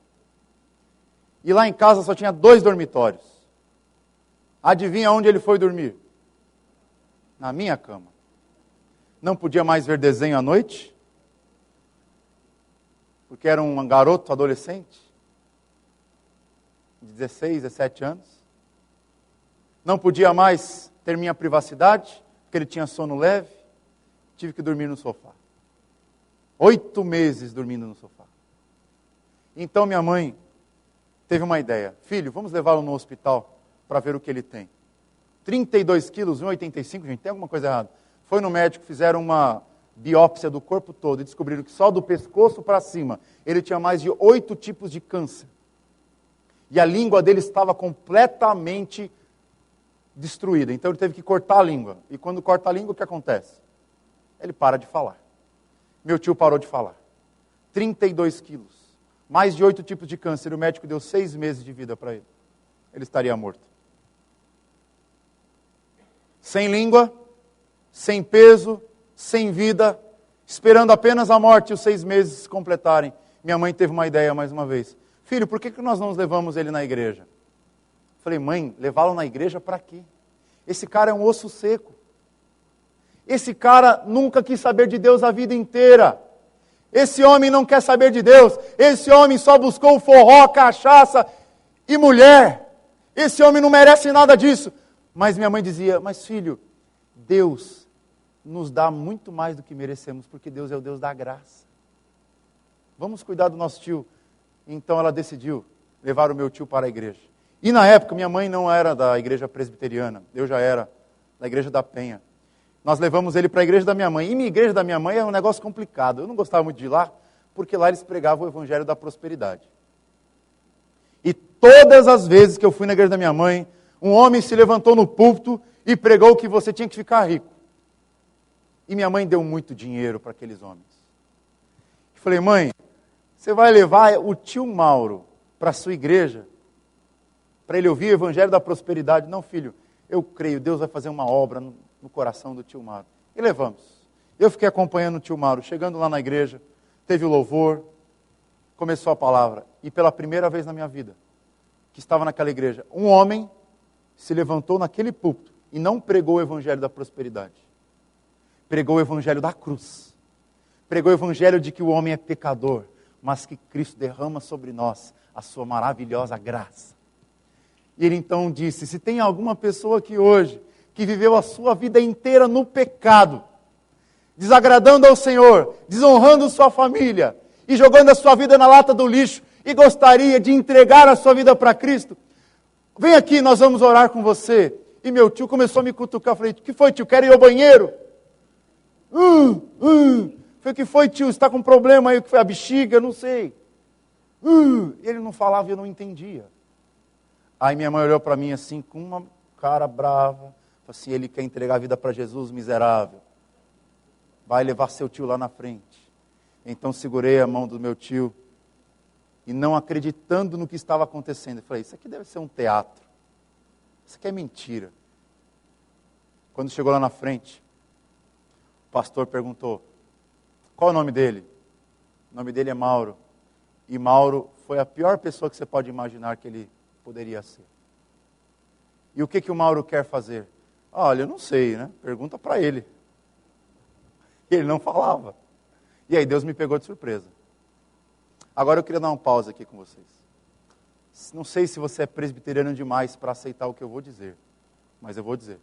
E lá em casa só tinha 2 dormitórios. Adivinha onde ele foi dormir? Na minha cama. Não podia mais ver desenho à noite, porque era um garoto adolescente, de 16, 17 anos. Não podia mais ter minha privacidade, porque ele tinha sono leve. Tive que dormir no sofá. 8 meses dormindo no sofá. Então minha mãe teve uma ideia. Filho, vamos levá-lo no hospital para ver o que ele tem. 32 quilos, 1,85, gente, tem alguma coisa errada. Foi no médico, fizeram uma biópsia do corpo todo e descobriram que só do pescoço para cima ele tinha mais de 8 tipos de câncer. E a língua dele estava completamente destruída. Então ele teve que cortar a língua. E quando corta a língua, o que acontece? Ele para de falar. Meu tio parou de falar. 32 quilos. Mais de 8 tipos de câncer. O médico deu 6 meses de vida para ele. Ele estaria morto. Sem língua, sem peso, sem vida, esperando apenas a morte e os 6 meses se completarem. Minha mãe teve uma ideia mais uma vez. Filho, por que nós não levamos ele na igreja? Falei, mãe, levá-lo na igreja para quê? Esse cara é um osso seco. Esse cara nunca quis saber de Deus a vida inteira. Esse homem não quer saber de Deus. Esse homem só buscou forró, cachaça e mulher. Esse homem não merece nada disso. Mas minha mãe dizia, mas filho, Deus nos dá muito mais do que merecemos, porque Deus é o Deus da graça. Vamos cuidar do nosso tio. Então ela decidiu levar o meu tio para a igreja. E na época, minha mãe não era da igreja presbiteriana, eu já era da igreja da Penha. Nós levamos ele para a igreja da minha mãe. E minha igreja da minha mãe é um negócio complicado. Eu não gostava muito de ir lá, porque lá eles pregavam o evangelho da prosperidade. E todas as vezes que eu fui na igreja da minha mãe, um homem se levantou no púlpito e pregou que você tinha que ficar rico. E minha mãe deu muito dinheiro para aqueles homens. Eu falei, mãe, você vai levar o tio Mauro para a sua igreja, para ele ouvir o evangelho da prosperidade? Não, filho, eu creio, Deus vai fazer uma obra no coração do tio Mauro. E levamos. Eu fiquei acompanhando o tio Mauro, chegando lá na igreja, teve o louvor, começou a palavra. E pela primeira vez na minha vida, que estava naquela igreja, um homem se levantou naquele púlpito e não pregou o evangelho da prosperidade. Pregou o evangelho da cruz. Pregou o evangelho de que o homem é pecador, mas que Cristo derrama sobre nós a sua maravilhosa graça. E ele então disse, se tem alguma pessoa aqui hoje que viveu a sua vida inteira no pecado, desagradando ao Senhor, desonrando sua família e jogando a sua vida na lata do lixo e gostaria de entregar a sua vida para Cristo, vem aqui, nós vamos orar com você. E meu tio começou a me cutucar, eu falei, o que foi, tio, quer ir ao banheiro? Falei, o que foi, tio, você está com problema aí, o que foi, a bexiga, não sei. Ele não falava e eu não entendia. Aí minha mãe olhou para mim assim, com uma cara brava, Assim, ele quer entregar a vida para Jesus, miserável. Vai levar seu tio lá na frente. Então segurei a mão do meu tio e não acreditando no que estava acontecendo. Eu falei, isso aqui deve ser um teatro. Isso aqui é mentira. Quando chegou lá na frente, o pastor perguntou, qual é o nome dele? O nome dele é Mauro. E Mauro foi a pior pessoa que você pode imaginar que ele poderia ser. E o que o Mauro quer fazer? Olha, eu não sei, né? Pergunta para ele. E ele não falava. E aí Deus me pegou de surpresa. Agora eu queria dar uma pausa aqui com vocês. Não sei se você é presbiteriano demais para aceitar o que eu vou dizer, mas eu vou dizer.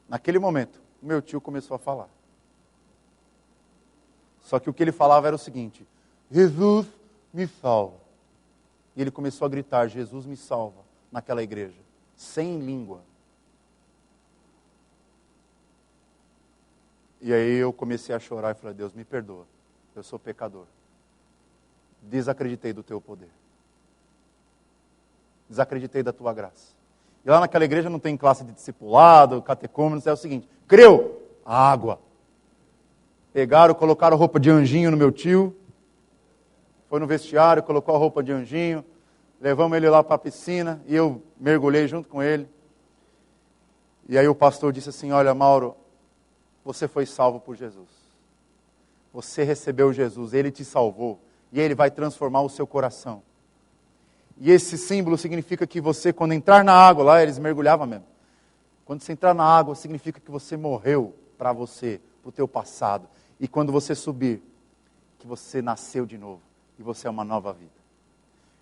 Naquele momento, o meu tio começou a falar. Só que o que ele falava era o seguinte, Jesus me salva. E ele começou a gritar, Jesus me salva, naquela igreja, sem língua. E aí eu comecei a chorar e falei, Deus, me perdoa, eu sou pecador. Desacreditei do teu poder. Desacreditei da tua graça. E lá naquela igreja não tem classe de discipulado, catecúmenos, é o seguinte, creu, água. Pegaram, colocaram roupa de anjinho no meu tio, foi no vestiário, colocou a roupa de anjinho, levamos ele lá para a piscina e eu mergulhei junto com ele. E aí o pastor disse assim, olha Mauro, você foi salvo por Jesus. Você recebeu Jesus, Ele te salvou e Ele vai transformar o seu coração. E esse símbolo significa que você, quando entrar na água, lá eles mergulhavam mesmo. Quando você entrar na água, significa que você morreu para você, para o teu passado. E quando você subir, que você nasceu de novo. E você é uma nova vida.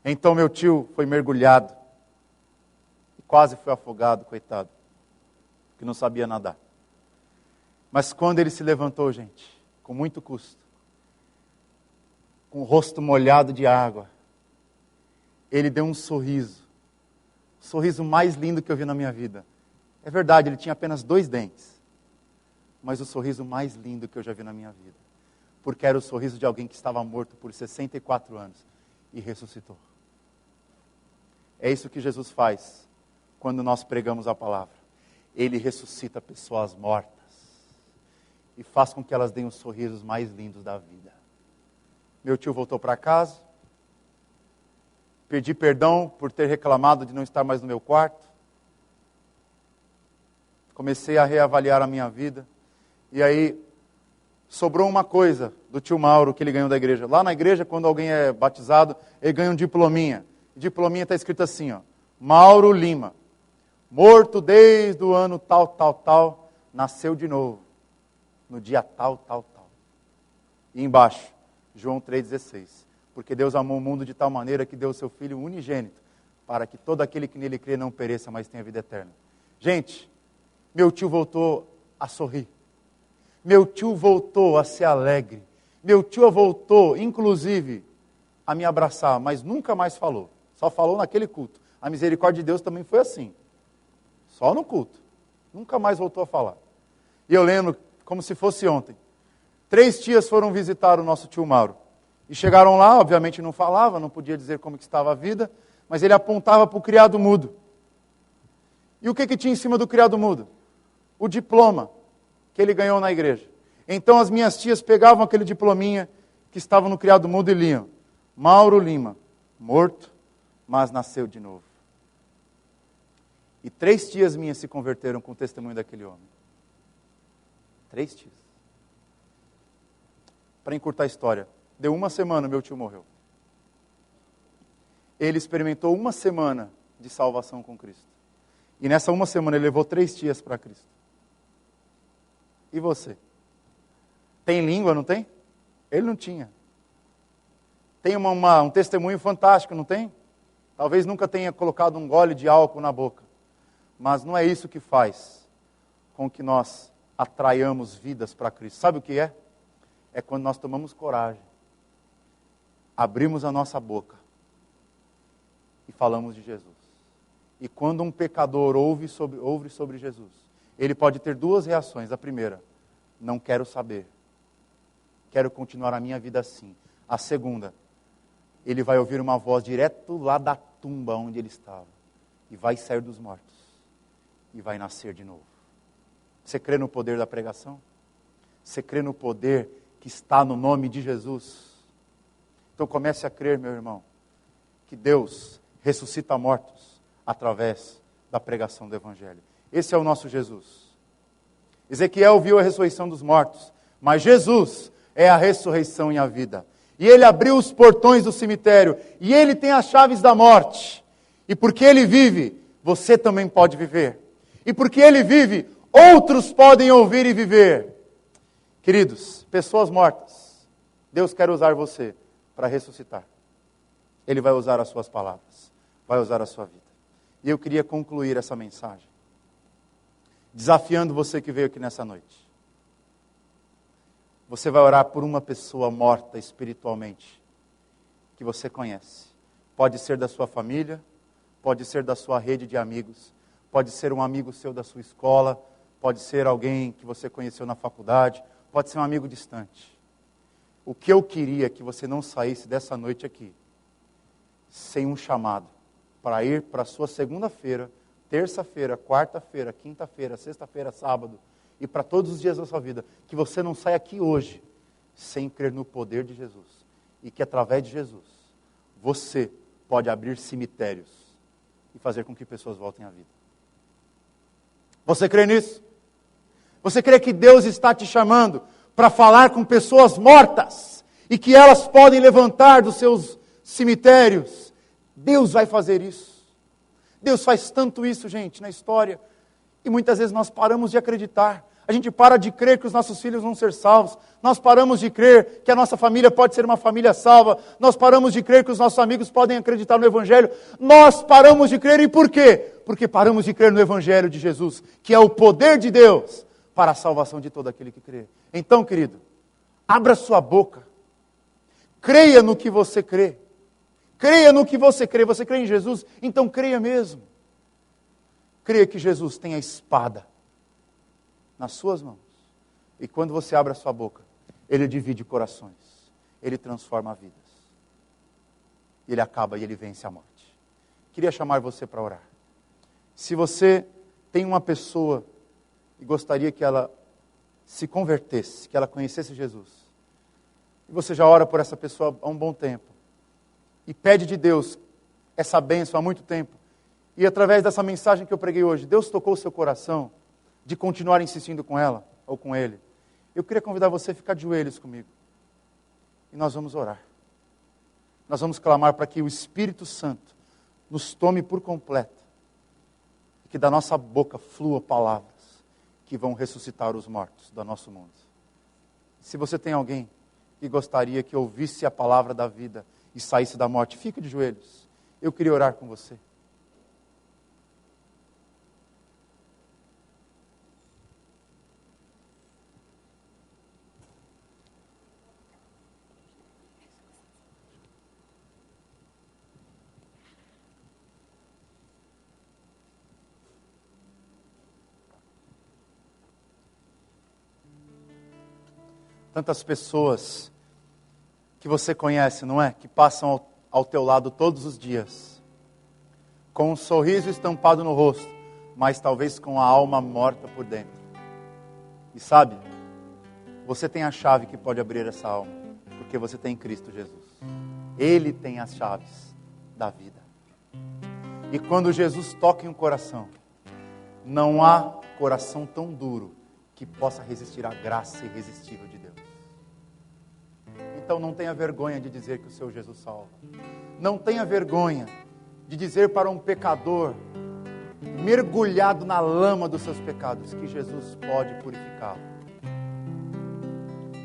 Então meu tio foi mergulhado. E quase foi afogado, coitado. Que não sabia nadar. Mas quando ele se levantou, gente, com muito custo, com o rosto molhado de água, ele deu um sorriso. O sorriso mais lindo que eu vi na minha vida. É verdade, ele tinha apenas 2 dentes. Mas o sorriso mais lindo que eu já vi na minha vida. Porque era o sorriso de alguém que estava morto por 64 anos e ressuscitou. É isso que Jesus faz quando nós pregamos a palavra. Ele ressuscita pessoas mortas e faz com que elas deem os sorrisos mais lindos da vida. Meu tio voltou para casa. Pedi perdão por ter reclamado de não estar mais no meu quarto. Comecei a reavaliar a minha vida. E aí, sobrou uma coisa do tio Mauro que ele ganhou da igreja. Lá na igreja, quando alguém é batizado, ele ganha um diplominha. O diplominha está escrito assim, ó, Mauro Lima, morto desde o ano tal, tal, tal, nasceu de novo, no dia tal, tal, tal. E embaixo, João 3,16. Porque Deus amou o mundo de tal maneira que deu o seu Filho unigênito, para que todo aquele que nele crê não pereça, mas tenha vida eterna. Gente, meu tio voltou a sorrir. Meu tio voltou a ser alegre. Meu tio voltou, inclusive, a me abraçar, mas nunca mais falou. Só falou naquele culto. A misericórdia de Deus também foi assim. Só no culto. Nunca mais voltou a falar. E eu lembro, como se fosse ontem, 3 tias foram visitar o nosso tio Mauro. E chegaram lá, obviamente não falava, não podia dizer como que estava a vida, mas ele apontava para o criado mudo. E o que tinha em cima do criado mudo? O diploma que ele ganhou na igreja. Então as minhas tias pegavam aquele diplominha que estava no criado mudo e liam, Mauro Lima, morto, mas nasceu de novo. E 3 tias minhas se converteram com o testemunho daquele homem. 3 tias. Para encurtar a história, deu 1 semana, meu tio morreu. Ele experimentou 1 semana de salvação com Cristo. E nessa 1 semana ele levou 3 tias para Cristo. E você? Tem língua, não tem? Ele não tinha. Tem um testemunho fantástico, não tem? Talvez nunca tenha colocado um gole de álcool na boca. Mas não é isso que faz com que nós atraiamos vidas para Cristo. Sabe o que é? É quando nós tomamos coragem, abrimos a nossa boca e falamos de Jesus. E quando um pecador ouve sobre Jesus, ele pode ter 2 reações. A primeira, não quero saber. Quero continuar a minha vida assim. A segunda, ele vai ouvir uma voz direto lá da tumba onde ele estava. E vai sair dos mortos. e vai nascer de novo. Você crê no poder da pregação? Você crê no poder que está no nome de Jesus? Então comece a crer, meu irmão, que Deus ressuscita mortos através da pregação do Evangelho. Esse é o nosso Jesus. Ezequiel viu a ressurreição dos mortos, mas Jesus é a ressurreição e a vida. E Ele abriu os portões do cemitério, e Ele tem as chaves da morte. E porque Ele vive, você também pode viver. E porque Ele vive, outros podem ouvir e viver. Queridos, pessoas mortas, Deus quer usar você para ressuscitar. Ele vai usar as suas palavras, vai usar a sua vida. E eu queria concluir essa mensagem desafiando você que veio aqui nessa noite. Você vai orar por uma pessoa morta espiritualmente, que você conhece. Pode ser da sua família, pode ser da sua rede de amigos, pode ser um amigo seu da sua escola, pode ser alguém que você conheceu na faculdade, pode ser um amigo distante. O que eu queria é que você não saísse dessa noite aqui sem um chamado para ir para a sua segunda-feira, terça-feira, quarta-feira, quinta-feira, sexta-feira, sábado e para todos os dias da sua vida. Que você não saia aqui hoje sem crer no poder de Jesus. E que através de Jesus você pode abrir cemitérios e fazer com que pessoas voltem à vida. Você crê nisso? Você crê que Deus está te chamando para falar com pessoas mortas e que elas podem levantar dos seus cemitérios? Deus vai fazer isso. Deus faz tanto isso, gente, na história. E muitas vezes nós paramos de acreditar. A gente para de crer que os nossos filhos vão ser salvos. Nós paramos de crer que a nossa família pode ser uma família salva. Nós paramos de crer que os nossos amigos podem acreditar no Evangelho. Nós paramos de crer, e por quê? Porque paramos de crer no Evangelho de Jesus, que é o poder de Deus para a salvação de todo aquele que crê. Então, querido, abra sua boca. Creia no que você crê. Creia no que você crê. Você crê em Jesus? Então creia mesmo. Creia que Jesus tem a espada nas suas mãos. E quando você abre a sua boca, Ele divide corações. Ele transforma vidas. Ele acaba e Ele vence a morte. Queria chamar você para orar. Se você tem uma pessoa e gostaria que ela se convertesse, que ela conhecesse Jesus, e você já ora por essa pessoa há um bom tempo, e pede de Deus essa bênção há muito tempo, e através dessa mensagem que eu preguei hoje, Deus tocou o seu coração de continuar insistindo com ela, ou com ele, eu queria convidar você a ficar de joelhos comigo. E nós vamos orar. Nós vamos clamar para que o Espírito Santo nos tome por completo, e que da nossa boca flua palavras que vão ressuscitar os mortos do nosso mundo. Se você tem alguém que gostaria que ouvisse a palavra da vida e saísse da morte, fique de joelhos. Eu queria orar com você. Tantas pessoas que você conhece, não é? Que passam ao teu lado todos os dias, com um sorriso estampado no rosto, mas talvez com a alma morta por dentro. E sabe, você tem a chave que pode abrir essa alma, porque você tem Cristo Jesus. Ele tem as chaves da vida. E quando Jesus toca em um coração, não há coração tão duro que possa resistir à graça irresistível de Deus. Então não tenha vergonha de dizer que o seu Jesus salva. Não tenha vergonha de dizer para um pecador mergulhado na lama dos seus pecados que Jesus pode purificá-lo.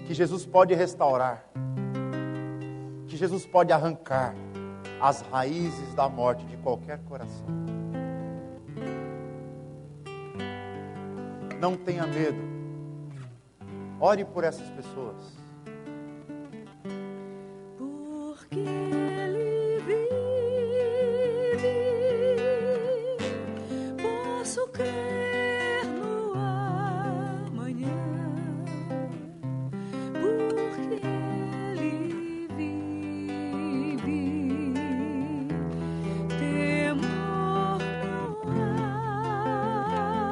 Que Jesus pode restaurar. Que Jesus pode arrancar as raízes da morte de qualquer coração. Não tenha medo. Ore por essas pessoas. Porque Ele vive, posso crer no amanhã. Porque Ele vive, temor não há.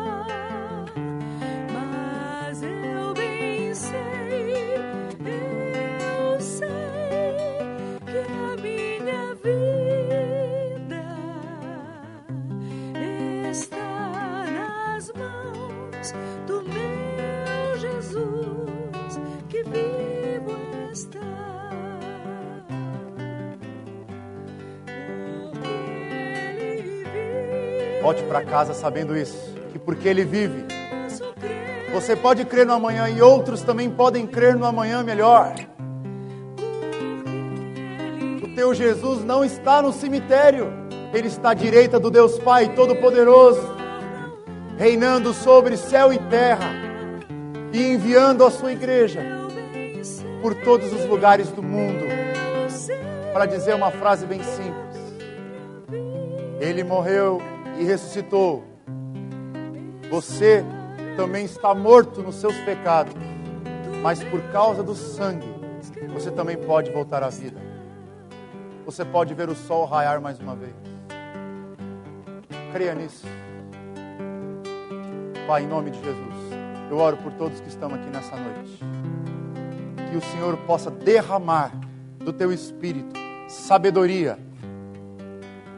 Volte para casa sabendo isso, que porque Ele vive, posso crer, você pode crer no amanhã e outros também podem crer no amanhã melhor. O teu Jesus não está no cemitério, Ele está à direita do Deus Pai Todo-Poderoso, reinando sobre céu e terra e enviando a sua igreja por todos os lugares do mundo para dizer uma frase bem simples: Ele morreu e ressuscitou. Você também está morto nos seus pecados, mas por causa do sangue, você também pode voltar à vida. Você pode ver o sol raiar mais uma vez. Creia nisso. Pai, em nome de Jesus, eu oro por todos que estão aqui nessa noite. Que o Senhor possa derramar do Teu Espírito sabedoria.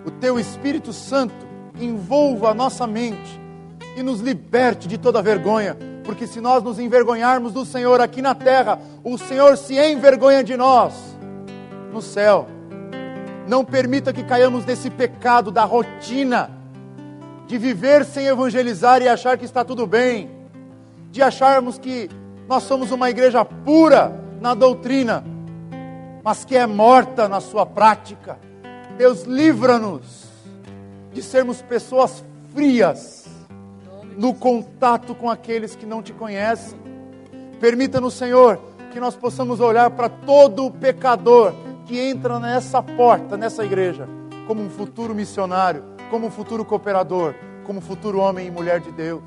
O Teu Espírito Santo envolva a nossa mente e nos liberte de toda vergonha. Porque se nós nos envergonharmos do Senhor aqui na terra, o Senhor se envergonha de nós no céu. Não permita que caiamos nesse pecado da rotina, de viver sem evangelizar e achar que está tudo bem, de acharmos que nós somos uma igreja pura na doutrina, mas que é morta na sua prática. Deus, livra-nos de sermos pessoas frias no contato com aqueles que não Te conhecem. Permita-nos, Senhor, que nós possamos olhar para todo pecador que entra nessa porta, nessa igreja, como um futuro missionário, como um futuro cooperador, como um futuro homem e mulher de Deus.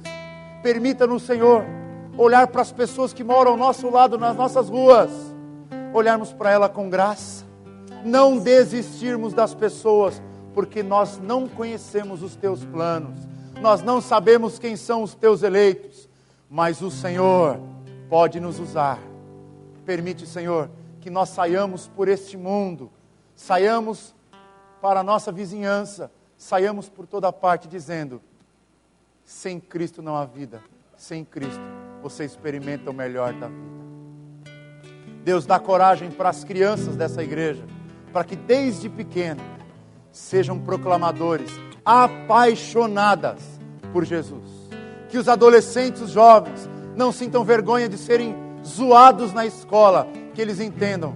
Permita-nos, Senhor, olhar para as pessoas que moram ao nosso lado, nas nossas ruas, olharmos para ela com graça, não desistirmos das pessoas, porque nós não conhecemos os Teus planos, nós não sabemos quem são os Teus eleitos, mas o Senhor pode nos usar. Permite, Senhor, que nós saiamos por este mundo, saiamos para a nossa vizinhança, saiamos por toda parte dizendo: sem Cristo não há vida, sem Cristo você experimenta o melhor da vida. Deus, dá coragem para as crianças dessa igreja, para que desde pequeno sejam proclamadores, apaixonadas por Jesus. Que os adolescentes, os jovens, não sintam vergonha de serem zoados na escola, que eles entendam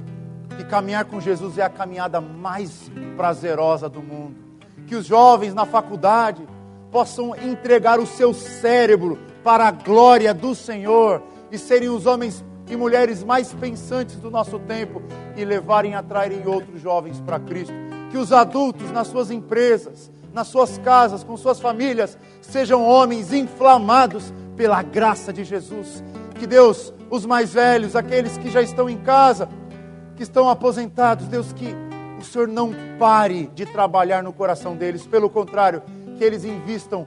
que caminhar com Jesus é a caminhada mais prazerosa do mundo. Que os jovens na faculdade possam entregar o seu cérebro para a glória do Senhor e serem os homens e mulheres mais pensantes do nosso tempo e levarem a atraírem outros jovens para Cristo. Que os adultos nas suas empresas, nas suas casas, com suas famílias, sejam homens inflamados pela graça de Jesus. Que Deus, os mais velhos, aqueles que já estão em casa, que estão aposentados, Deus, que o Senhor não pare de trabalhar no coração deles, pelo contrário, que eles invistam